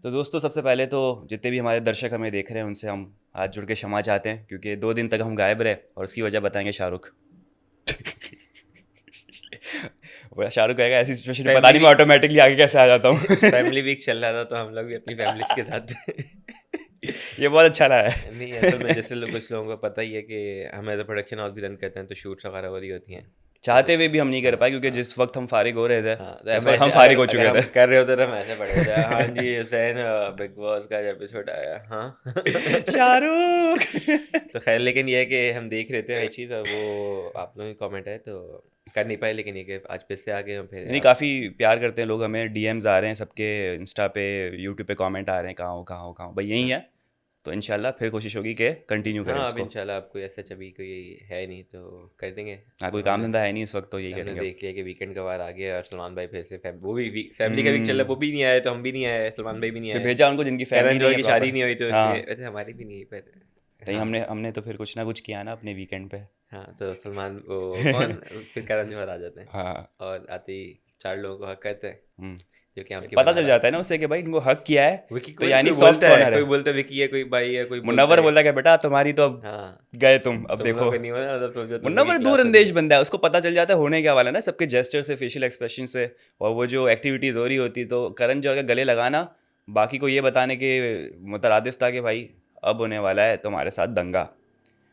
तो दोस्तों सबसे पहले तो जितने भी हमारे दर्शक हमें देख रहे हैं उनसे हम हाथ जोड़ के क्षमा चाहते हैं क्योंकि 2 दिन तक हम गायब रहे और उसकी वजह बताएंगे शाहरुख। वो शाहरुख कहेगा ऐसी सिचुएशन में पता फैमिली नहीं मैं वीक ऑटोमेटिकली आगे कैसे आ जाता हूँ। फैमिली वीक चल रहा था तो हम लोग भी अपनी फैमिलीज के साथ थे। ये बहुत अच्छा लगा है। नहीं, असल में जैसे लोग कुछ लोगों को पता ही है कि हम एज अ प्रोडक्शन हाउस भी रन करते हैं, तो शूट्स वगैरह हो रही होती हैं। तो चाहते हुए भी हम नहीं कर हाँ पाए क्योंकि हाँ जिस वक्त हम फारिग हो रहे थे हाँ, तो इस हम वक्त हम ऐसे फारिग अगर हो अगर चुके हम थे। कर रहे होते तो हम ऐसे पढ़े होते, हाँ जी हुसैन बिग बॉस का एपिसोड आया, हाँ। शाहरुख। तो खैर, लेकिन ये है कि हम देख रहे थे ये चीज़, और वो आप लोगों की कमेंट है तो कर नहीं पाए, लेकिन ये कि आज फिर से आ गए हम फिर नहीं, आप। काफ़ी प्यार करते हैं लोग, हमें डीएम्स आ रहे हैं सबके, इंस्टा पे यूट्यूब पे कमेंट आ रहे हैं कहाँ हो कहाँ हो कहाँ हो, भाई यही हाँ है। तो इंशाल्लाह फिर कोशिश होगी कि कंटिन्यू करें हाँ, अब उसको। इंशाल्लाह आपको ऐसा अभी कोई है नहीं तो कर देंगे। हाँ, कोई काम हमने धंधा है नहीं इस वक्त तो यही हमने करेंगे अब। देख लिया कि वीकेंड का वार आ गया और सलमान भाई फिर से वो भी फैमिली का वीक चल रहा है, वो हम्म। भी नहीं आए तो हम भी नहीं आए, सलमान भाई भी नहीं फिर आए। भेजा उनको जिनकी फैमिली करण नहीं जौहर है की शादी प्रॉपर। नहीं हुई तो इसलिए हाँ, वैसे हमारी भी नहीं हुई, पर नहीं हाँ। हमने हमने तो फिर कुछ ना कुछ किया ना अपने वीकेंड पे। हाँ, तो सलमान वो कौन, फिर करण जौहर आ जाते हैं हाँ। और आते ही 4 लोगों को हक करते हैं, जो कि आपकी पता बना चल रहा है। जाता है ना उससे कि भाई इनको हक किया है। विकी तो कोई यानी कोई सॉफ्ट बोलता है, कॉर्नर कोई है। बोलता है विकी है, कोई भाई है, कोई बोलता मुन्नवर है। बोलता है कि बेटा तुम्हारी तो अब हाँ, गए तुम अब तुम देखो। लोग का नहीं हो रहा तो समझो तुम लोग की मुन्नवर दूर क्लास अंदेश होगी। बंदा है, उसको पता चल जाता है होने क्या वाला है ना, सबके जेस्चर से, फेशियल एक्सप्रेशन से, और वो जो एक्टिविटीज़ हो रही होती, तो करण जौहर का गले लगाना बाकी को ये बताने के मुतरादिफ था कि भाई अब होने वाला है तुम्हारे साथ दंगा।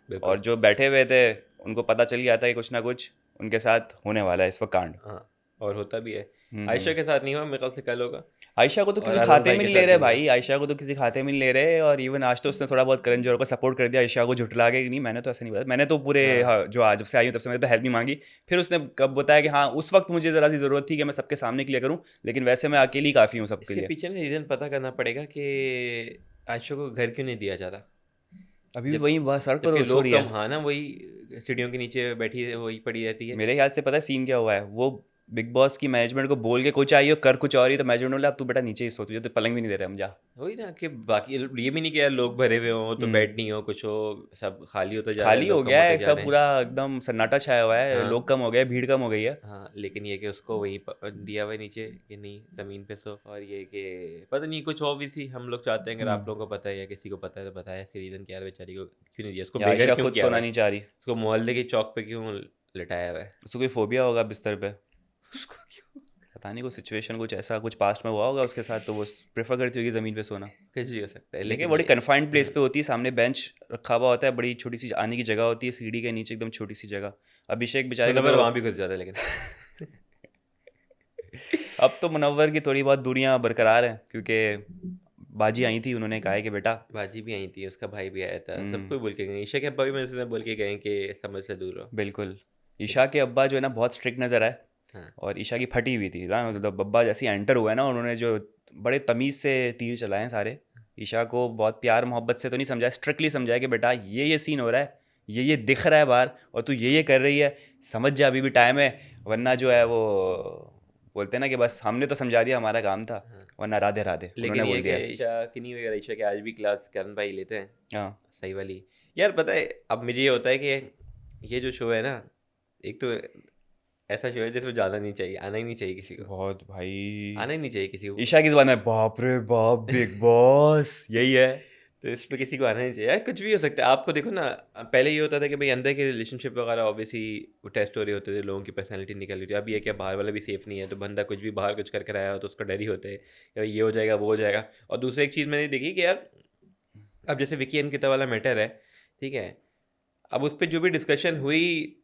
बिल्कुल। और जो बैठे हुए थे उनको पता चल गया था कि कुछ ना कुछ उनके साथ होने वाला है इस वक्त कांड। हाँ, और होता भी है। हम्म। आयशा के साथ नहीं हुआ, मेरे ख्याल से कल होगा। आयशा को तो और किसी अरबाज खाते भाई में के नहीं ले साथ रहे भी नहीं हुआ। भाई, आयशा को तो किसी खाते में नहीं ले रहे, और इवन आज तो उसने थोड़ा बहुत करण जौहर को सपोर्ट कर दिया आयशा को झुठला के। नहीं, मैंने तो ऐसा नहीं बताया, मैंने तो पूरे हाँ, हाँ, जो आज जब से आई हूँ तब से मैंने तो हेल्प भी मांगी। फिर उसने कब बताया कि हाँ उस वक्त मुझे ज़रा सी ज़रूरत थी कि मैं सबके सामने क्लियर करूँ, लेकिन वैसे मैं अकेली काफ़ी हूँ सबके इसके लिए। पीछे ना रीज़न पता करना पड़ेगा कि आयशा को घर क्यों नहीं दिया जा रहा। अभी भी जब वही बात सड़क जबकि पर सो रही लोग कम, है। हाँ ना, वही सीढ़ियों के नीचे बैठी है, वही पड़ी रहती है। मेरे ख्याल से पता है सीन क्या हुआ है, वो बिग बॉस की मैनेजमेंट को बोल के कुछ आई हो कर कुछ और ही, तो मैनेजमेंट बोला अब तू बेटा नीचे ही सो, तुझे तो पलंग भी नहीं दे रहे हम, जा। वही ना कि बाकी ये भी नहीं कि यार लोग भरे हुए हों तो हम्म। बेड नहीं हो, कुछ हो, सब खाली होते जा रहा है, खाली हो लोग कम गया होते है जा सब, रहे हैं। पूरा एकदम सन्नाटा छाया हुआ है, हाँ लोग कम हो गए, भीड़ कम हो गई है। हाँ, लेकिन ये कि उसको वहीं दिया हुआ है नीचे कि नहीं ज़मीन पे सो, और ये कि पता नहीं कुछ और भी सी हम लोग चाहते हैं, अगर आप लोगों को पता है या किसी को पता है तो बताया इसके रीज़न क्या है, बेचारी को क्यों नहीं दिया, उसको या बेघर आयशा क्यों खुद किया हुआ सोना है, नहीं चाह रही। उसको मोहल्ले के चौक पे क्यों लिटाया हुआ है। उसको कोई फोबिया होगा बिस्तर पे। उसको क्यों, पता नहीं, कोई सिचुएशन कुछ ऐसा कुछ पास्ट में हुआ होगा उसके साथ, तो वो प्रेफर करती होगी ज़मीन पे सोना। कुछ भी हो सकता है, देखिए लेकिन बड़ी ये कन्फाइंड प्लेस पे होती है, सामने बेंच रखा हुआ होता है, बड़ी छोटी सी आने की जगह होती है, सीढ़ी के नीचे एकदम छोटी सी जगह। अभिषेक बेचारे को मुनव्वर तो वहाँ भी घुस जाता है लेकिन। अब तो मुनव्वर की थोड़ी बहुत दूरियां बरकरार हैं क्योंकि बाजी आई थी, उन्होंने कहा है कि बेटा। बाजी भी आई थी, उसका भाई भी आया था, हम्म, सबको बोल के गए, ईशा के अब्बा भी मेरे से बोल के गए कि समझ से दूर रहो। बिल्कुल। ईशा के अब्बा जो है ना बहुत स्ट्रिक्ट नज़र आए, हाँ, और ईशा की फटी हुई थी ना, मतलब अब्बा जैसे एंटर हुआ है ना, उन्होंने जो बड़े तमीज़ से तीर चलाए हैं सारे। ईशा को बहुत प्यार मोहब्बत से तो नहीं समझाया, स्ट्रिक्टली समझाया कि बेटा ये सीन हो रहा है, ये दिख रहा है बाहर, और तू ये कर रही है, समझ जा अभी भी टाइम है, वरना जो है वो बोलते हैं ना कि बस हमने तो समझा दिया हमारा काम था, हाँ। वरना राधे राधे लेकिन उन्होंने ये बोल है कि दिया। ईशा की नहीं वगैरह, ईशा के आज भी क्लास करण भाई लेते हैं, हाँ। सही वाली। यार पता है, अब मुझे ये होता है कि ये जो शो है ना, एक तो ऐसा शो है जिसमें जाना नहीं चाहिए, आना ही नहीं चाहिए किसी को, बहुत भाई। आना ही नहीं चाहिए किसी को। ईशा की ज़बान है बाप रे बाप बिग बॉस, यही है। तो इस पे किसी को आना नहीं चाहिए यार, कुछ भी हो सकता है। आपको देखो ना, पहले ये होता था कि भाई अंदर के रिलेशनशिप वगैरह ऑब्वियसली वो टेस्ट हो रहे होते थे, लोगों की पर्सनैलिटी निकल रही थी। अब ये क्या, बाहर वाला भी सेफ नहीं है, तो बंदा कुछ भी बाहर कुछ करके आया हो तो उसका डर ही होता है कि भाई ये हो जाएगा वो हो जाएगा। और दूसरी एक चीज़ मैंने देखी कि यार, अब जैसे विकी अंकिता वाला मैटर है, ठीक है, अब उस पर जो भी डिस्कशन हुई,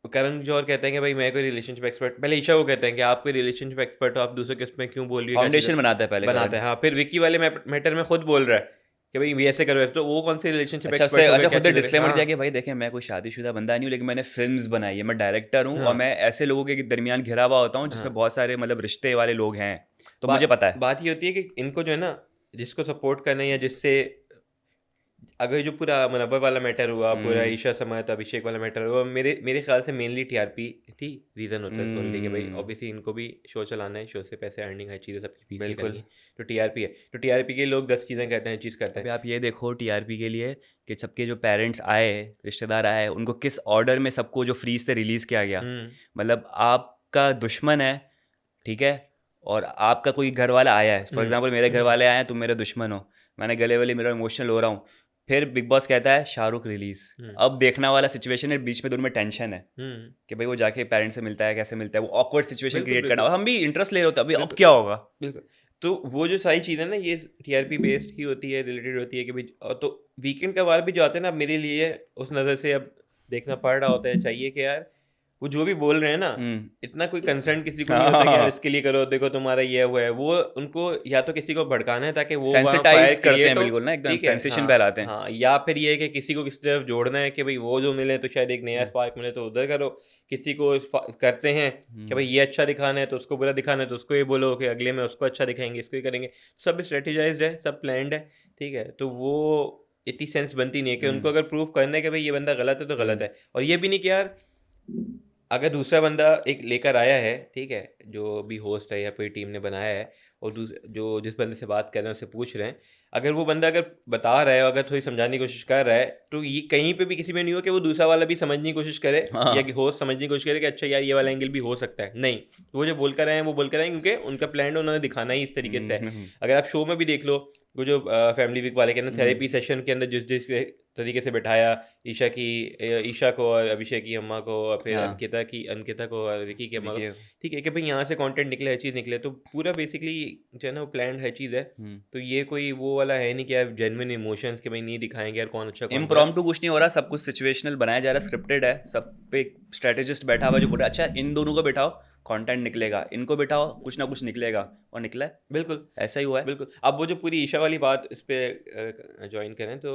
करण जौहर कहते हैं कि भाई मैं कोई रिलेशनशिप एक्सपर्ट, पहले ईशा को कहते हैं कि आप कोई रिलेशनशिप एक्सपर्ट हो, आप दूसरे के उसमें क्यों बोल रही हो, क्या चीज़ फाउंडेशन बनाता है पहले बनाते करण। हैं। हाँ, फिर विकी वाले मैटर में खुद बोल रहा है कि भाई ये ऐसे करो, तो वो कौन सी रिलेशनशिप अच्छा उसने एक्सपर्ट हो गया, अच्छा क्या खुद ने चीज़ है। डिस्क्लेमर हाँ दिया कि भाई देखें मैं कोई शादीशुदा बंदा नहीं हूँ, लेकिन मैंने फिल्म्स बनाई है, मैं डायरेक्टर हूँ, और हाँ मैं ऐसे लोगों के दरमियान घिरा हुआ होता हूँ जिसमें हाँ। बहुत सारे मतलब रिश्ते वाले लोग हैं, तो मुझे बात पता है। बात ये होती है कि इनको जो है ना, जिसको सपोर्ट करना है या जिससे, अगर जो पूरा मुनव्वर वाला मैटर हुआ, पूरा हम्म। ईशा समत अभिषेक वाला मैटर हुआ, मेरे मेरे ख्याल से मेनली टीआरपी थी, रीज़न होता है सोनली कि भाई हम्म। ऑब्वियसली इनको भी शो चलाना है, शो से पैसे अर्निंग हर चीज़ें सबकी फीस निकलनी बिल्कुल। है, तो टीआरपी है, तो टीआरपी के लोग 10 चीज़ें करते हैं, चीज़ करते अभी हैं। आप ये देखो टीआरपी के लिए कि सबके जो पेरेंट्स आए, रिश्तेदार आए, उनको किस ऑर्डर में सबको जो फ्रीज से रिलीज़ किया गया। हम्म। मतलब आपका दुश्मन है, ठीक है, और आपका कोई घर वाला आया है, फॉर हम्म, एग्जांपल मेरे घर वाले आए हैं, तुम मेरे दुश्मन हो, मैंने गले वाले मेरा इमोशनल हो रहा हूँ, फिर बिग बॉस कहता है शाहरुख रिलीज। हम्म, अब देखना वाला सिचुएशन है, बीच में दोनों में टेंशन है हम्म, कि भाई वो जाके पेरेंट्स से मिलता है, कैसे मिलता है, वो ऑकवर्ड सिचुएशन बिल्कुल क्रिएट करना, बिल्कुल और हम भी इंटरेस्ट ले रहे होते हैं अभी अब बिल्कुल क्या होगा। बिल्कुल। तो वो जो सारी चीज़ें ना, ये टीआरपी बेस्ड ही होती है, रिलेटेड होती है कि भाई, और तो वीकेंड का वार भी जो आता है ना, अब मेरे लिए उस नज़र से अब देखना पड़ रहा होता है, चाहिए कि यार वो जो भी बोल रहे हैं ना, हम्म। इतना कोई कंसर्न किसी को नहीं होता कि यार हाँ, इसके लिए करो, देखो तुम्हारा ये हुआ है वो, उनको या तो किसी को भड़काना है ताकि वो वहाँ फायर सेंसिटाइज करते क्रिएट हैं हो, बिल्कुल ना, एकदम ठीक है, सेंसेशन हाँ फैलाते हैं। हाँ, या फिर ये है कि किसी को किसी तरफ जोड़ना है कि भाई वो जो मिले तो शायद एक नया हम्म, स्पार्क मिले, तो उधर करो। किसी को करते हैं कि भाई हम्म, ये अच्छा दिखाना है तो उसको बुरा दिखाना है, तो उसको ये बोलो कि अगले में उसको अच्छा दिखाएंगे, इसको ही करेंगे। सब स्ट्रेटेजाइज्ड है, सब प्लान्ड है, ठीक है। तो वो इतनी सेंस बनती नहीं है कि उनको हम्म, अगर प्रूव करना है कि भाई ये बंदा गलत है तो गलत हम्म, है। और ये भी नहीं कि यार अगर दूसरा बंदा एक लेकर आया है, ठीक है, जो भी होस्ट है या कोई टीम ने बनाया है, और जो जिस बंदे से बात कर रहे हैं उससे पूछ रहे हैं, अगर वो बंदा अगर बता रहा है, अगर थोड़ी समझाने की कोशिश कर रहा है, तो ये कहीं पे भी किसी में नहीं हो कि वो दूसरा वाला भी समझने की कोशिश करे, या कि हाँ, होस्ट समझने की कोशिश करे कि अच्छा यार ये वाला एंगल भी हो सकता है। नहीं, वो जो बोल कर आए हैं वो बोल कर आए हैं, क्योंकि उनका प्लान उन्होंने दिखाना ही इस तरीके से है। हम्म, अगर आप शो में भी देख लो, वो जो फैमिली वीक वाले के अंदर हम्म, थेरेपी सेशन के अंदर जिस जिस तरीके से बैठाया, ईशा को और अभिषेक की अम्मा को, और फिर हाँ, अंकिता को और विकी की अम्मा को, देखिए, ठीक है, कि भाई यहाँ से कंटेंट निकले, हर चीज़ निकले, तो पूरा बेसिकली जो है ना वो प्लान्ड हर चीज़ है। हम्म, तो ये कोई वो वाला है नहीं कि यार जेन्युइन इमोशंस के भाई नहीं दिखाएंगे यार कौन अच्छा कौन बुरा। इम्प्रॉम्प्टू कुछ नहीं हो रहा, सब कुछ सिचुएशनल बनाया जा रहा है, स्क्रिप्टेड है, सब पे स्ट्रेटेजिस्ट बैठा हुआ है जो बोल रहा है अच्छा इन दोनों को बिठाओ, कंटेंट निकलेगा, इनको बिठाओ कुछ ना कुछ निकलेगा, और निकला है, बिल्कुल ऐसा ही हुआ है। बिल्कुल। अब वो जो पूरी ईशा वाली बात इस पे ज्वाइन करें तो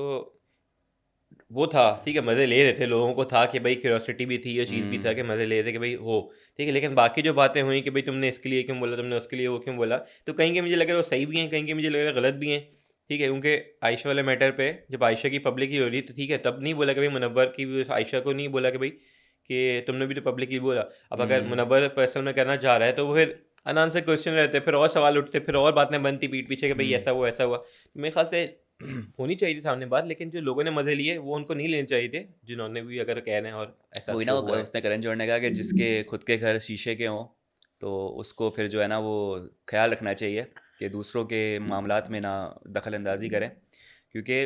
वो था, ठीक है, मज़े ले रहे थे, लोगों को था कि भाई क्यूरियोसिटी भी थी, ये चीज़ भी था हम्म, कि मज़े ले रहे थे कि भाई हो, ठीक है। लेकिन बाकी जो बातें हुई कि भाई तुमने इसके लिए क्यों बोला, तुमने उसके लिए वो क्यों बोला, तो कहीं के मुझे लग रहा है वो सही भी हैं, कहीं के मुझे लग रहा है गलत भी हैं, ठीक है। क्योंकि आयशा वाले मैटर पे जब आयशा की पब्लिक ही हो रही तो ठीक है, तब नहीं बोला कि भाई मुनव्वर की भी, आयशा को नहीं बोला कि भाई कि तुमने भी तो पब्लिकली बोला। अब अगर हम्म, मुनव्वर पर्सनल में करना चाह रहा है तो वो फिर अनानसर क्वेश्चन रहते, फिर और सवाल उठते, फिर और बातें बनती पीठ पीछे कि भाई हम्म। ऐसा हुआ ऐसा हुआ। मेरे ख्याल से होनी चाहिए थी सामने बात, लेकिन जो लोगों ने मज़े लिए वो उनको नहीं लेने चाहिए थे, जिन्होंने भी अगर कह रहे हैं और ऐसा वही ना, शो हुआ है। उसने करण जौहर ने कहा कि जिसके खुद के घर शीशे के हों, तो उसको फिर जो है ना वो ख्याल रखना चाहिए कि दूसरों के मामलात में ना दखल अंदाजी करें, क्योंकि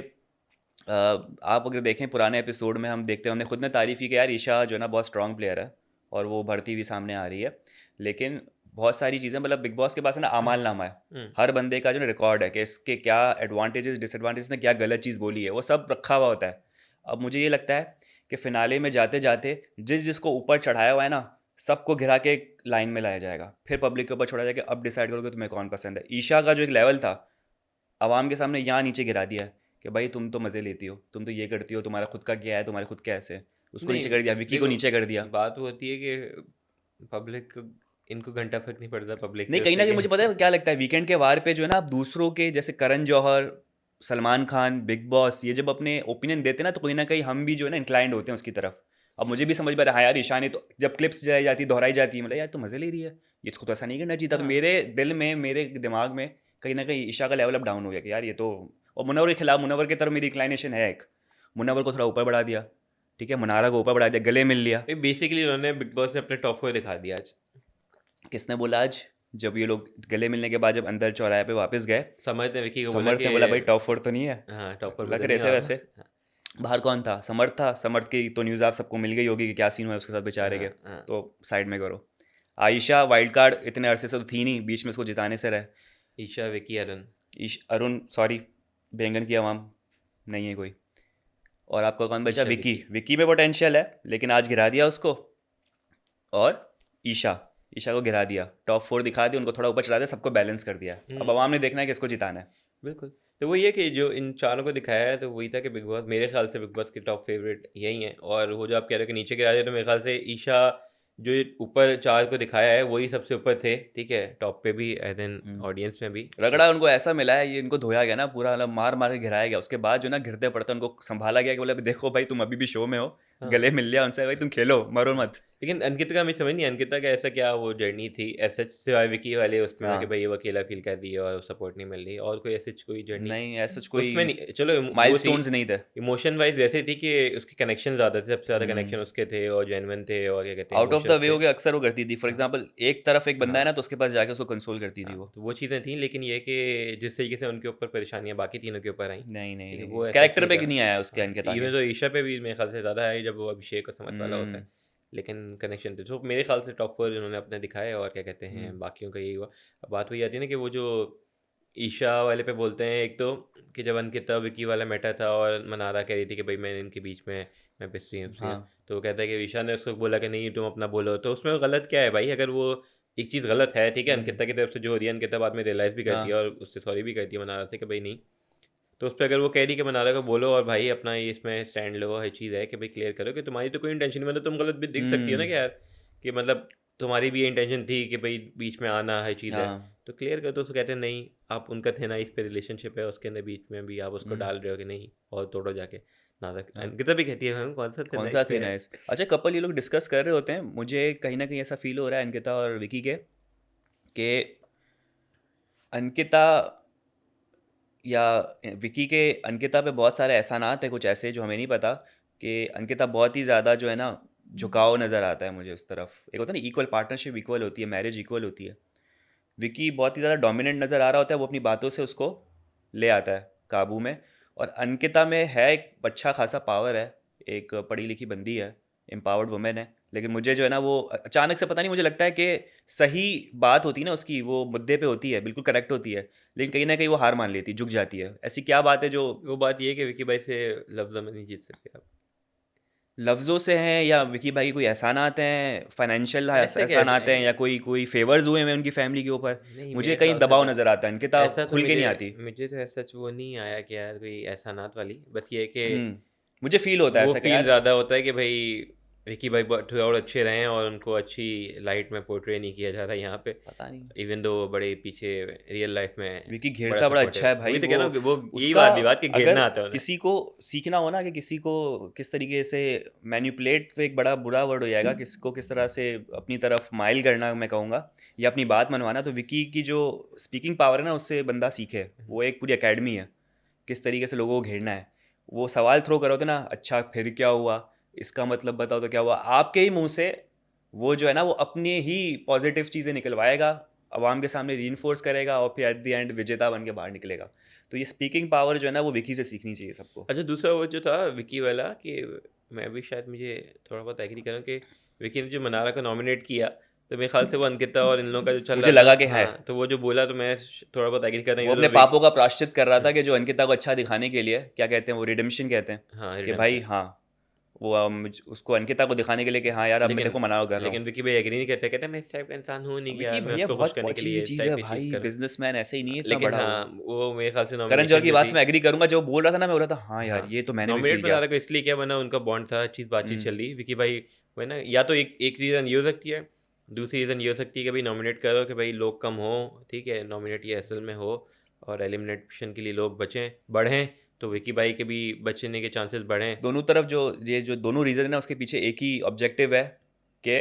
आप अगर देखें पुराने एपिसोड में हम देखते हैं, हमने खुद ने तारीफ़ की कि यार ईशा जो है ना बहुत स्ट्रांग प्लेयर है और वो बढ़ती हुई सामने आ रही है, लेकिन बहुत सारी चीज़ें मतलब बिग बॉस के पास है ना आमाल नामा है, हुँ, हर बंदे का जो ना रिकॉर्ड है कि इसके क्या एडवांटेजेस डिसएडवांटेजेस ने क्या गलत चीज़ बोली है, वो सब रखा हुआ होता है। अब मुझे ये लगता है कि फिनाले में जाते जाते जिस जिसको ऊपर चढ़ाया हुआ है ना, सबको घिरा के एक लाइन में लाया जाएगा, फिर पब्लिक के ऊपर छोड़ा जाएगा, अब डिसाइड करोगे तुम्हें कौन पसंद है। ईशा का जो एक लेवल था आवाम के सामने यहाँ नीचे गिरा दिया है कि भाई तुम तो मज़े लेती हो, तुम तो ये करती हो, तुम्हारा खुद का क्या है, तुम्हारे खुद क्या ऐसे, उसको नहीं नीचे कर दिया, विकी को देखो, नीचे कर दिया। बात वो होती है कि पब्लिक इनको घंटा फ़र्क नहीं पड़ता पब्लिक नहीं, से कहीं ना उससे कहीं कि मुझे पता है क्या लगता है, वीकेंड के वार पे जो है ना आप दूसरों के जैसे करण जौहर, सलमान खान, बिग बॉस, ये जब अपने ओपिनियन देते हैं ना, तो कहीं ना कहीं हम भी जो है ना इंक्लाइंड होते हैं उसकी तरफ। अब मुझे भी समझ में आ रहा है हाँ यार ईशा ने तो जब क्लिप्स जाई जाती है, दोहराई जाती है, मतलब यार तो मज़े ले रही है, ये इसको तो ऐसा नहीं करना चाहिए था, तो हाँ, मेरे दिल में, मेरे दिमाग में कहीं ना कहीं ईशा का लेवल अब डाउन हो गया कि यार ये तो, और मुनव्वर के खिलाफ, मुनव्वर की तरफ मेरी इंक्लाइनेशन है एक, मुनव्वर को थोड़ा ऊपर बढ़ा दिया, ठीक है, मुनारा को ऊपर बढ़ा दिया, गले मिल लिया। ये बेसिकली उन्होंने बिग बॉस से अपने टॉप 4 दिखा दिया आज। किसने बोला आज, जब ये लोग गले मिलने के बाद जब अंदर चौराहे पे वापस गए, समझ ने विकी को बोला समर्थ कि ने बोला भाई टॉप 4 तो नहीं है, हाँ, टॉप 4 लग पे तो रहे नहीं थे हो वैसे। आप। बाहर कौन था, समर्थ था, समर्थ की तो न्यूज़ आप सबको मिल गई होगी कि क्या सीन हुआ है उसके साथ बेचारे के, हाँ, हाँ। तो साइड में करो। आयशा वाइल्ड कार्ड इतने अरसे से तो थी नहीं, बीच में उसको जिताने से रहे। ईशा, विकी, अरुण। अरुण सॉरी, बैंगन की आवाम नहीं है कोई। और आपका कौन बचा, ईशा, विकी, विकी। विकी में पोटेंशियल है लेकिन आज गिरा दिया उसको। और ईशा, ईशा को गिरा दिया, टॉप 4 दिखा दिया, उनको थोड़ा ऊपर चढ़ा दिया, सबको बैलेंस कर दिया। अब हुँ, आवाम ने देखना है कि इसको जिताना है। बिल्कुल। तो वही है कि जो इन चारों को दिखाया है तो वही था कि बिग बॉस, मेरे ख़्याल से बिग बॉस के टॉप फ़ेवरेट यही हैं। और वो जो आप कह रहे हो कि नीचे गिरा दिया, तो मेरे ख़्याल से ईशा जो ये ऊपर 4 को दिखाया है वही सबसे ऊपर थे, ठीक है? टॉप पे भी एज़ इन ऑडियंस में भी। रगड़ा उनको ऐसा मिला है, ये इनको धोया गया ना पूरा, मतलब मार मार के गिराया गया, उसके बाद जो ना गिरते पड़ते उनको संभाला गया कि बोले अभी देखो भाई तुम अभी भी शो में हो, हाँ। गले मिल लिया उनसे, भाई तुम खेलो मरो मत। लेकिन अंकिता का मुझे समझ नहीं, अंकिता का ऐसा क्या वो जर्नी थी एस सच, सिवाय विकी वाले उसमें कि हाँ भाई वो अकेला फील कर रही है और सपोर्ट नहीं मिल रही, और कोई ऐसी कोई जर्नी नहीं ऐसा कोई उसमें नहीं? चलो वो थी माइलस्टोन्स नहीं थे। इमोशन वाइज, वैसे थी कि उसके कनेक्शन ज़्यादा थे, सबसे ज़्यादा हम्म कनेक्शन उसके थे और जेन्युइन थे और क्या कहते हैं आउट ऑफ द इमोशंस वे थे। हो गया, अक्सर वो करती थी, फॉर हाँ एग्जांपल एक तरफ एक बंदा हाँ है ना तो उसके पास जाके उसको कंसोल करती थी हाँ, वो। तो वो चीज़ें थी, लेकिन ये कि जिस तरीके से उनके ऊपर परेशानियाँ बाकी तीनों के ऊपर आई, नहीं नहीं ठीक है, नहीं वो ऐसा कैरेक्टर नहीं पे रहा। नहीं आया उसके हाँ, अंकिता के। इवन तो ईशा पे भी मेरे ख्याल से ज़्यादा है जब वो अभिषेक और समझ वाला होता हम्म है, लेकिन कनेक्शन थे तो मेरे ख्याल से टॉप फोर इन्होंने अपने दिखाए, और क्या कहते हम्म, हैं बाकियों का यही हुआ। अब बात वही आती है ना कि वो जो ईशा वाले पे बोलते हैं, एक तो कि जब अंकिता विकी वाला मैटर था और मनारा कह रही थी कि भाई मैं इनके बीच में मैं पिसती हूँ, हाँ तो वो कहता है कि ईशा ने उसको बोला कि नहीं तुम अपना बोलो, तो उसमें गलत क्या है भाई? अगर वो एक चीज़ गलत है, ठीक है, हम्म, अंकिता की तरफ से जो हो रही है, अंकिता बाद में रियलाइज़ भी करती है हाँ और उससे सॉरी भी करती है मनारा से कि भाई नहीं, तो उस पे अगर वो कह रही कि मनारा को बोलो और भाई अपना ये इसमें स्टैंड लो, हर चीज़ है कि भाई क्लियर करो कि तुम्हारी तो कोई इंटेंशन नहीं, मतलब तुम गलत भी दिख सकती हो ना कि हम्म यार, कि मतलब तुम्हारी भी ये इंटेंशन थी कि भाई बीच में आना हर चीज़ है, हाँ तो क्लियर कर दो। उसको कहते हैं नहीं, आप उनका थे ना, इस पे रिलेशनशिप है उसके अंदर, बीच में भी आप उसको हम्म डाल रहे हो कि नहीं और तोड़ो जाके नाटक। हाँ अंकिता भी कहती है हम कौन सा थे कौन ना सा इस थे पे है। नाइस। अच्छा कपल ये लोग डिस्कस कर रहे होते हैं, मुझे कहीं ना कहीं ऐसा फील हो रहा है अंकिता और विकी के कि अंकिता या विकी के अंकिता पे बहुत सारे एहसानात हैं कुछ ऐसे जो हमें नहीं पता, कि अंकिता बहुत ही ज़्यादा जो है ना झुकाव नज़र आता है मुझे उस तरफ। एक होता है ना इक्वल पार्टनरशिप इक्वल होती है, मैरिज इक्वल होती है। विकी बहुत ही ज़्यादा डोमिनेंट नज़र आ रहा होता है, वो अपनी बातों से उसको ले आता है काबू में। और अंकिता में है एक अच्छा खासा पावर है, एक पढ़ी लिखी बंदी है, एम्पावर्ड वुमेन है, लेकिन मुझे जो है ना वो अचानक से पता नहीं, मुझे लगता है कि सही बात होती है ना उसकी, वो मुद्दे पे होती है, बिल्कुल करेक्ट होती है, लेकिन कहीं ना कहीं वो हार मान लेती है, झुक जाती है। ऐसी क्या बात है जो वो बात ये है कि विकी भाई से लफ्ज़ में नहीं जीत सकते आप। लफ्ज़ों से हैं, या विकी भाई के कोई एहसानात हैं, फाइनेंशियल ऐसे कैसे? एहसानात हैं, या कोई कोई फेवर्स हुए हैं उनकी फैमिली के ऊपर? नहीं मुझे मेरे कहीं ख्याल से दबाव तो नज़र आता है, अंकिता ऐसा तो खुल के मुझे नहीं आती। मुझे तो ऐसा वो नहीं आया कि यार कोई एहसानात वाली, बस ये है कि मुझे फील होता है वो ऐसा कि फ़ील यार ज़्यादा होता है कि भाई विकी भाई थोड़ा और अच्छे रहें और उनको अच्छी लाइट में पोर्ट्रे नहीं किया जा रहा है यहाँ पे, पता नहीं। इवन दो बड़े पीछे रियल लाइफ में विकी बड़ा घेरता बड़ा अच्छा सपोर्टिव। है भाई वही तो कह वो। रहा हूँ कि वो यही उसका बात कि अगर घेरना आता है उन्हें। किसी को सीखना हो ना कि किसी को किस तरीके से मैनिपुलेट, तो एक बड़ा बुरा वर्ड हो जाएगा, किसको किस तरह से अपनी तरफ माइल करना मैं कहूँगा, या अपनी बात मनवाना, तो विकी की जो स्पीकिंग पावर है ना उससे बंदा सीखे। वो एक पूरी एकेडमी है किस तरीके से लोगों को घेरना है। वो सवाल थ्रो करो तो ना, अच्छा फिर क्या हुआ, इसका मतलब बताओ तो क्या हुआ, आपके ही मुंह से वो जो है ना वो अपने ही पॉजिटिव चीज़ें निकलवाएगा, आवाम के सामने रीइंफोर्स करेगा, और फिर एट द एंड विजेता बन के बाहर निकलेगा। तो ये स्पीकिंग पावर जो है ना वो विकी से सीखनी चाहिए सबको। अच्छा, दूसरा वो जो था विकी वाला कि मैं भी शायद मुझे थोड़ा बहुत एग्री करूँ कि विकी ने जो मनारा को नॉमिनेट किया, तो मेरे ख्याल से वो अंकिता और इन लोगों का जो चल मुझे रहा लगा था, कि है हाँ, तो वो जो बोला तो मैं थोड़ा बहुत एग्री करता वो हूँ, अपने तो पापों का प्रायश्चित कर रहा हम्म, था, कि जो अंकिता को अच्छा दिखाने के लिए, क्या कहते हैं वो, रिडेम्पशन कहते हैं, हाँ कि भाई रिडेम्पशन। हाँ वो उसको अंकिता को दिखाने के लिए कि हाँ यार अब मैं लेकिन देखो मनाओ कर रहा हूँ। लेकिन विकी भाई एग्री नहीं करते, कहते मैं इस टाइप का इंसान हूँ नहीं कि विकी यार मैं भैया उसको खुश बहुत करने के पहुंची हुई लिए इस चीज़ टाइप है की चीज़ भाई, करूँ। बिजनेसमैन ऐसे ही नहीं है इतना लेकिन बड़ा वो। हाँ, वो मेरे ख्याल से करण जौहर नॉमिनेशन की जो बात थी, से मैं एग्री करूंगा, जब वो बोल रहा था ना मैं बोल रहा था हाँ हाँ, यार ये तो मैंने भी नॉमिनेट फील किया। मनारा को इसलिए किया वरना उनका बॉन्ड था, चीज़ बातचीत हम्म चल रही विकी भाई, वो है ना, या तो एक एक रीज़न ये हो सकती है, दूसरी रीज़न ये हो सकती है कि भाई नॉमिनेट करो कि भाई लोग कम हो, ठीक है, नॉमिनेट ये असल में हो और एलिमिनेशन के लिए लोग बचें बढ़ें, तो विकी भाई के भी बचने के चांसेस बढ़ें। दोनों तरफ जो ये जो दोनों रीज़न है ना उसके पीछे एक ही ऑब्जेक्टिव है, कि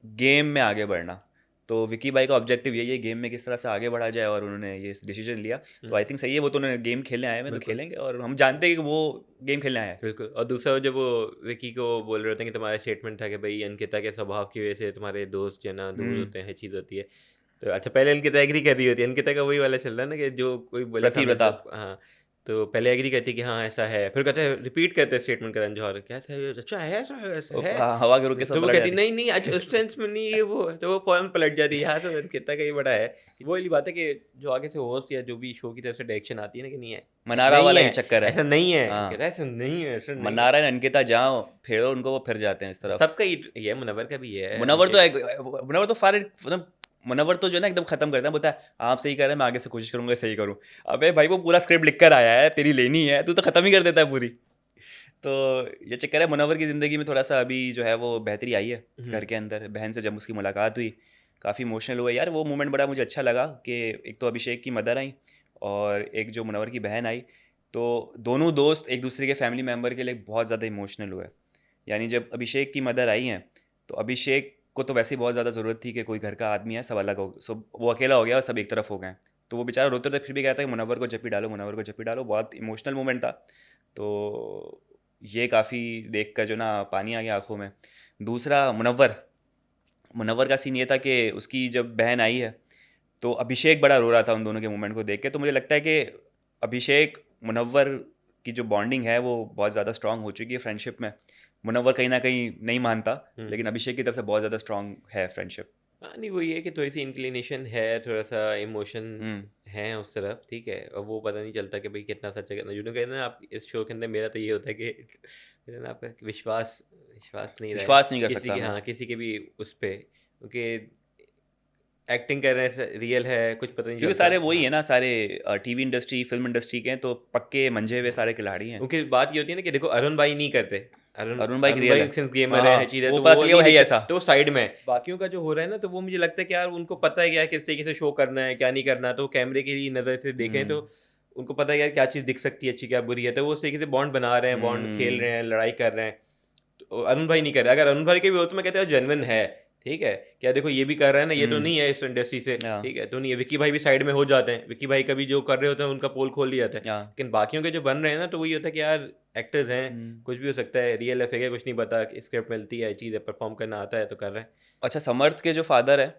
गेम में आगे बढ़ना। तो विकी भाई का ऑब्जेक्टिव यही है, गेम में किस तरह से आगे बढ़ा जाए, और उन्होंने ये डिसीजन लिया। तो आई हम्म, थिंक सही है, वो तो उन्होंने गेम खेलने आए हैं तो बिल्कुल खेलेंगे, और हम जानते हैं कि वो गेम खेलने आया है। बिल्कुल। और दूसरा जब वो विकी को बोल रहे होते हैं कि तुम्हारा स्टेटमेंट था कि भाई अंकिता के स्वभाव की वजह से तुम्हारे दोस्त जो है ना दूर हम्म होते हैं, चीज़ होती है, तो अच्छा पहले अंकिता एग्री कर रही होती है, अंकिता का वही वाला चल रहा है ना कि जो कोई बोले सामने से प्रतिव्रता। तो हाँ, तो पहले एग्री करती है कि हाँ ऐसा है, फिर कहते हैं रिपीट करते हैं स्टेटमेंट करण जौहर, कैसा है, अच्छा है, ऐसा है, ऐसा वो है, हवा के रुख के सब तो वो पलट कहती जाती। नहीं नहीं आज उस सेंस में नहीं है वो, तो वो फौरन पलट जाती है। यहाँ तो अंकिता का ही बड़ा है, वो वाली बात है कि जो आगे से होस्ट या जो भी शो की तरफ से डायरेक्शन आती है ना कि नहीं है, ऐसा मनारा नहीं वाला है, ही चक्कर है। ऐसा नहीं है, हाँ कहता है ऐसा नहीं है, ऐसा नहीं है। मनारा एंड अंकिता जाओ फेरो उनको, वो फिर जाते हैं इस तरफ। सबका ही ये मुनव्वर का भी है मुनव्वर तो अंकित। मुनव्वर तो फार मतलब, मुनव्वर तो जो है ना एकदम खत्म करता है, बोलता है आप सही कर रहे हैं, मैं आगे से कोशिश करूंगा सही करूं। अबे भाई वो पूरा स्क्रिप्ट लिख कर आया है, तेरी लेनी है, तू तो खत्म ही कर देता है पूरी। तो ये चक्कर है, मुनव्वर की ज़िंदगी में थोड़ा सा अभी जो है वो बेहतरी आई है। घर के अंदर बहन से जब उसकी मुलाकात हुई, काफ़ी इमोशनल हुआ यार, वो मोमेंट बड़ा मुझे अच्छा लगा, कि एक तो अभिषेक की मदर आई, और एक जो मुनव्वर की बहन आई, तो दोनों दोस्त एक दूसरे के फैमिली मेम्बर के लिए बहुत ज़्यादा इमोशनल हुए। यानी जब अभिषेक की मदर आई हैं तो अभिषेक को तो वैसे ही बहुत ज़्यादा ज़रूरत थी कि कोई घर का आदमी है, सब अलग हो, सब वो अकेला हो गया और सब एक तरफ हो गए। तो वो बेचारा रोते थे, फिर भी कहता है कि मुनव्वर को जप्पी डालो, मुनव्वर को जप्पी डालो। बहुत इमोशनल मोमेंट था। तो ये काफ़ी देख कर जो ना पानी आ गया आंखों में। दूसरा मुनव्वर, मुनव्वर का सीन ये था कि उसकी जब बहन आई है तो अभिषेक बड़ा रो रहा था उन दोनों के मोमेंट को देख के। तो मुझे लगता है कि अभिषेक मुनव्वर की जो बॉन्डिंग है वो बहुत ज़्यादा स्ट्रांग हो चुकी है फ्रेंडशिप में। मुनव्वर कहीं ना कहीं नहीं मानता, लेकिन अभिषेक की तरफ से बहुत ज़्यादा स्ट्रांग है फ्रेंडशिप। हाँ, नहीं वो ये है कि थोड़ी सी इंक्लिनेशन है, थोड़ा सा इमोशंस हम्म। हैं उस तरफ, ठीक है, और वो पता नहीं चलता कि भाई कितना सच है कितना झूठ है। कहते हैं ना, आप इस शो के अंदर मेरा तो ये होता है कि कहते हैं ना, आपका विश्वास विश्वास नहीं रहा है विश्वास नहीं कर किसी सकता के, मैं, हाँ किसी के भी उस पे, क्योंकि एक्टिंग कर रहे हैं, रियल है, कुछ पता नहीं क्योंकि चलता। सारे वही हाँ, है ना, सारे टीवी इंडस्ट्री फिल्म इंडस्ट्री के हैं, तो पक्के मंजे हुए हाँ। सारे खिलाड़ी हैं। क्योंकि बात ये होती है ना कि देखो अरुण भाई नहीं करते, अरुण अरुण भाई अरुण रियल भाई है। सिंस हाँ गेमर है, हाँ, हर चीज़ है, वो तो पता वो चलिए वो नहीं है ही दिखते, ऐसा। तो वो साइड में है। बाकियों का जो हो रहा है ना, तो वो मुझे लगता है कि यार उनको पता है क्या किस तरीके से शो करना है, क्या नहीं करना, तो कैमरे की नज़र से देखें तो हम्म। उनको पता है यार क्या चीज़ दिख सकती है अच्छी, क्या बुरी है, तो वो उस तरीके से बॉन्ड बना रहे हैं, बॉन्ड खेल हम्म। रहे हैं, लड़ाई कर रहे हैं। तो अरुण भाई नहीं कर रहे। अगर अरुण भाई के भी हो तो मैं कहता हूँ जेन्युइन है, ठीक है, क्या देखो ये भी कर रहा है ना, ये तो हम्म। नहीं है इस इंडस्ट्री से, या ठीक है, तो नहीं है। विक्की भाई भी साइड में हो जाते हैं, विक्की भाई कभी जो कर रहे होते हैं उनका पोल खोल दिया जाता है। या लेकिन बाकियों के जो बन रहे हैं ना, तो वही होता है कि यार एक्टर्स हैं, हम्म। कुछ भी हो सकता है, रियल है फेक है कुछ नहीं पता, स्क्रिप्ट मिलती है, चीज़ है, परफॉर्म करना आता है तो कर रहे हैं। अच्छा, समर्थ के जो फादर है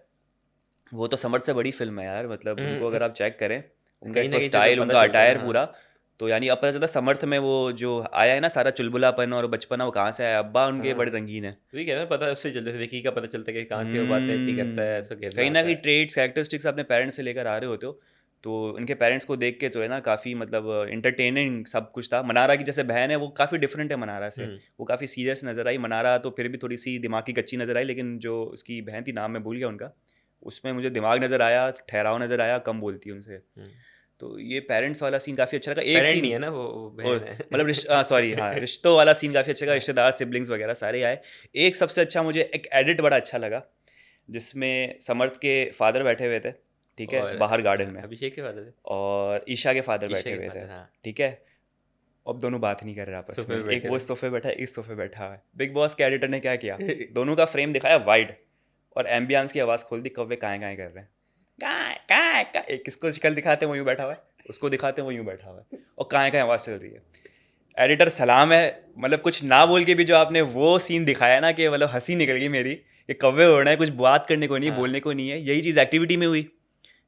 वो तो समर्थ से बड़ी फिल्म है यार, मतलब उनको अगर आप चेक करें, उनका कहीं एक ना तो कहीं से तो स्टाइल, पता उनका चलता है अटायर ना, हाँ। पूरा। तो यानी अब पता चलता समर्थ में वो जो आया है ना सारा चुलबुलापन और बचपना, वो कहाँ से आया। अब्बा उनके हाँ, बड़े रंगीन है। वही कह रहा है, पता है उससे जल्दी से विक्की का पता चलता है कि कहाँ से वो बातें इतनी करता है, ऐसा गिरना कहीं ना आता कहीं है। ट्रेड्स कैरेक्टरिस्टिक्स अपने पेरेंट्स से लेकर आ रहे होते हो। तो इनके पेरेंट्स को देख के तो है ना काफ़ी मतलब इंटरटेनिंग सब कुछ था। मनारा की जैसे बहन है वो काफ़ी डिफरेंट है मनारा से, हम्म। वो काफ़ी सीरियस नज़र आई। मनारा तो फिर भी थोड़ी सी दिमाग की कच्ची नज़र आई, लेकिन जो उसकी बहन थी, नाम मैं भूल गया उनका, उसमें मुझे दिमाग नज़र आया, ठहराव नज़र आया, कम बोलती है उनसे। हम्म। तो ये पेरेंट्स वाला सीन काफ़ी अच्छा लगा। एक पेरेंट नहीं सीन है ना वो ओ बहन है। मतलब सॉरी, हाँ, रिश्तों वाला सीन काफ़ी अच्छा लगा। हाँ, रिश्तेदार सिबलिंग्स वगैरह सारे आए। एक सबसे अच्छा मुझे एक एडिट बड़ा अच्छा लगा, जिसमें समर्थ के फादर बैठे हुए थे, ठीक है, और बाहर गार्डन में, अभिषेक के फादर थे, और ईशा के फादर ईशा बैठे के हुए थे, फादर, हाँ, ठीक है। अब दोनों बात नहीं कर रहे आपस सोफे में, पे एक बैठे वो थे। सोफे बैठा है, इस सोफे बैठा है। बिग बॉस के एडिटर ने क्या किया, दोनों का फ्रेम दिखाया वाइड, और एम्बियंस की आवाज़ खोल दी, कौवे काएं काएं कर रहे हैं, काय काय काय। एक किसको शक्ल दिखाते हैं वो यूँ बैठा हुआ है, उसको दिखाते हैं वो यूँ बैठा हुआ है, और काएं काएं आवाज़ चल रही है। एडिटर सलाम है, मतलब कुछ ना बोल के भी जो आपने वो सीन दिखाया ना, कि मतलब हंसी निकल गई मेरी, कि कौवे उड़ रहे हैं, कुछ बात करने को नहीं, हाँ, बोलने को नहीं है। यही चीज़ एक्टिविटी में हुई,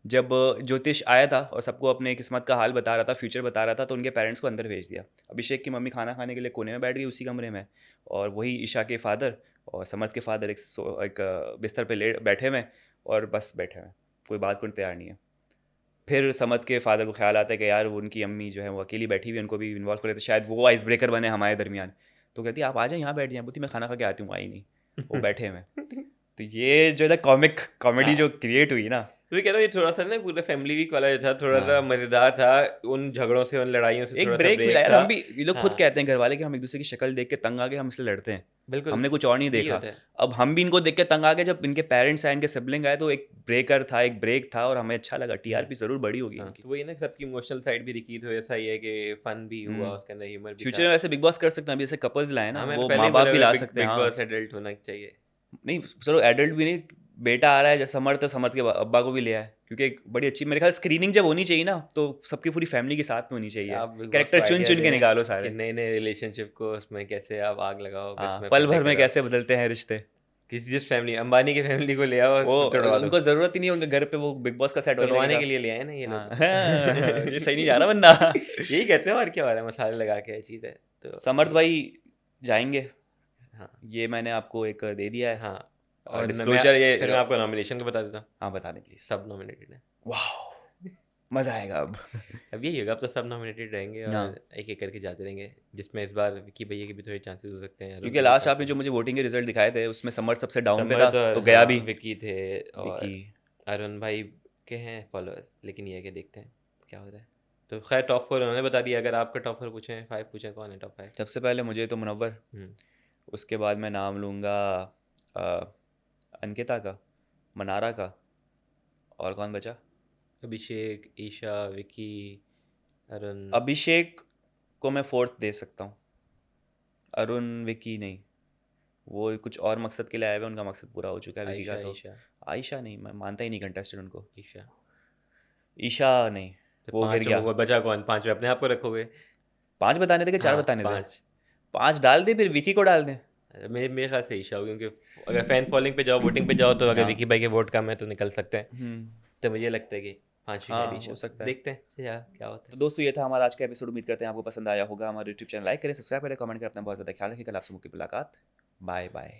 जब ज्योतिष आया था और सबको अपने किस्मत का हाल बता रहा था, फ्यूचर बता रहा था, तो उनके पेरेंट्स को अंदर भेज दिया। अभिषेक की मम्मी खाना खाने के लिए कोने में बैठ गई उसी कमरे में, और वही ईशा के फादर और समर्थ के फादर एक बिस्तर पे ले बैठे हुए हैं, और बस बैठे हुए हैं, कोई बात करने तैयार नहीं है। फिर समर्थ के फादर को ख्याल आता है कि यार वो उनकी अम्मी जो है वो अकेली बैठी हुई है, उनको भी इन्वॉल्व करे तो शायद वो आइस ब्रेकर बने हमारे दरमियान। तो कहती है आप आ जाए, यहाँ बैठ जाए। बोलती मैं खाना खा के आती हूँ, आई नहीं, वो बैठे हुए हैं। तो ये जो है ना कॉमिक कॉमेडी हाँ। जो क्रिएट हुई ना। तो कह रहा हूँ ये थोड़ा सा ना पूरा फैमिली वीक वाला जो था, थोड़ा सा हाँ, मज़ेदार था, उन झगड़ों से, उन लड़ाइयों से एक थोड़ा सा ब्रेक मिला ब्रेक यार। था। हम भी, ये लोग खुद हाँ, कहते हैं घर वाले कि हम एक दूसरे की शक्ल देख के तंग आ गए, हम इससे लड़ते हैं, बिल्कुल, हमने कुछ और नहीं यही देखा। होता है। अब हम भी इनको देख के तंग आ गए, जब इनके पेरेंट्स आए, इनके सिबलिंग आए, तो एक ब्रेकर था, एक ब्रेक था, और हमें अच्छा लगा। हुँ, टीआरपी जरूर बड़ी होगी हाँ, इनकी। तो वही ना, सबकी इमोशनल साइड भी दिखी, तो ऐसा ही है कि फन भी हुआ, हम्म। उसके अंदर ह्यूमर भी फ्यूचर था। में वैसे बिग बॉस कर सकते हैं, अभी जैसे कपल्स लाए ना, हाँ, मैंने वो पहले माँ ही बाप बोला भी हुआ है, ला बिग सकते हैं, बिग हाँ। बॉस एडल्ट होना चाहिए। नहीं, चलो एडल्ट भी नहीं, बेटा आ रहा है जैसे समर्थ, तो समर्थ के अब्बा को भी ले आए, क्योंकि एक बड़ी अच्छी मेरे ख्याल स्क्रीनिंग जब होनी चाहिए ना, तो सबकी पूरी फैमिली के साथ में होनी चाहिए। आप बिग बॉस को कैरेक्टर चुन आइडिया चुन दे के रहे निकालो हैं कि सारे। नए-नए रिलेशनशिप को उसमें कैसे आप आग लगाओ, हाँ, उसमें पल पर्दे भर में कराओ। कैसे बदलते हैं रिश्ते। किसी जिस फैमिली अंबानी की फैमिली को ले आओ, वो तोड़वा दो। उनको ज़रूरत ही नहीं है, उनके घर पे वो बिग बॉस का सेट वही तुड़वाने लगेगा। के लिए ले आए ना ये हाँ लोग। ये सही नहीं जा रहा बंदा। यही कहते हैं, और क्या हो रहा है, मसाले लगा के चीज़ है। तो समर्थ ये, भाई जाएंगे, हाँ, ये मैंने आपको एक दे दिया हाँ, है और न मैं डिस्क्लोजर ये। फिर मैं आपको नॉमिनेशन का बता देता हूँ। हाँ, बता दें प्लीज़। सब नॉमिनेटेड हैं। वाह, मज़ा आएगा अब। अब यही होगा, अब तो सब नॉमिनेटेड रहेंगे और हाँ, एक-एक करके जाते रहेंगे, जिसमें इस बार विक्की भैया के भी थोड़े चांसेस हो सकते हैं, अरुण क्योंकि के भी लास्ट आपने जो चांसेस। मुझे वोटिंग के रिजल्ट दिखाए थे उसमें समर्थ सबसे डाउन पे था, समर्थ और तो गया भी हाँ, विक्की थे, विकी। और अरुण भाई के हैं फॉलोअर्स, लेकिन ये है कि देखते हैं क्या होता है। तो खैर टॉप 4 उन्होंने बता दिया, अगर आपका टॉप 4 पूछें, 5 पूछें, कौन है टॉप 5? सबसे पहले मुझे तो मुनव्वर, हुँ, उसके बाद मैं नाम लूँगा अंकिता का, मनारा का, और कौन बचा। अभिषेक, ईशा, विक्की, अरुण। अभिषेक को मैं फोर्थ दे सकता हूँ, अरुण विकी नहीं। वो कुछ और मकसद के लिए आए हुए हैं, उनका मकसद पूरा हो चुका है विकी का। आयशा तो ईशा आयशा नहीं, मैं मानता ही नहीं कंटेस्टेंट उनको। ईशा ईशा नहीं, तो वो गिर 5 गया। वो बचा कौन? 5 में अपने आप को रखोगे? 5 बताने थे कि 4 हाँ, बताने थे? 5। 5 डाल दे, फिर विकी को डाल दें। मेरे ख्याल से ईशा होगी, क्योंकि अगर फैन फॉलोइंग पे जाओ, वोटिंग पे जाओ, तो अगर हाँ। विकी भाई के वोट कम है तो निकल सकते हैं। हम्म। तो मुझे लगता है कि 5वीं शायद हाँ, ईशा हो होगी। सकता है। देखते हैं यार क्या होता तो है। दोस्तों, ये था हमारा आज का एपिसोड। उम्मीद करते हैं आपको पसंद आया होगा। हमारे यूट्यूब चैनल लाइक करें, सब्सक्राइब करें, कमेंट करें। अपना बहुत ज़्यादा ख्याल रखिए। कल आपसे मुख्य मुलाकात। Bye bye.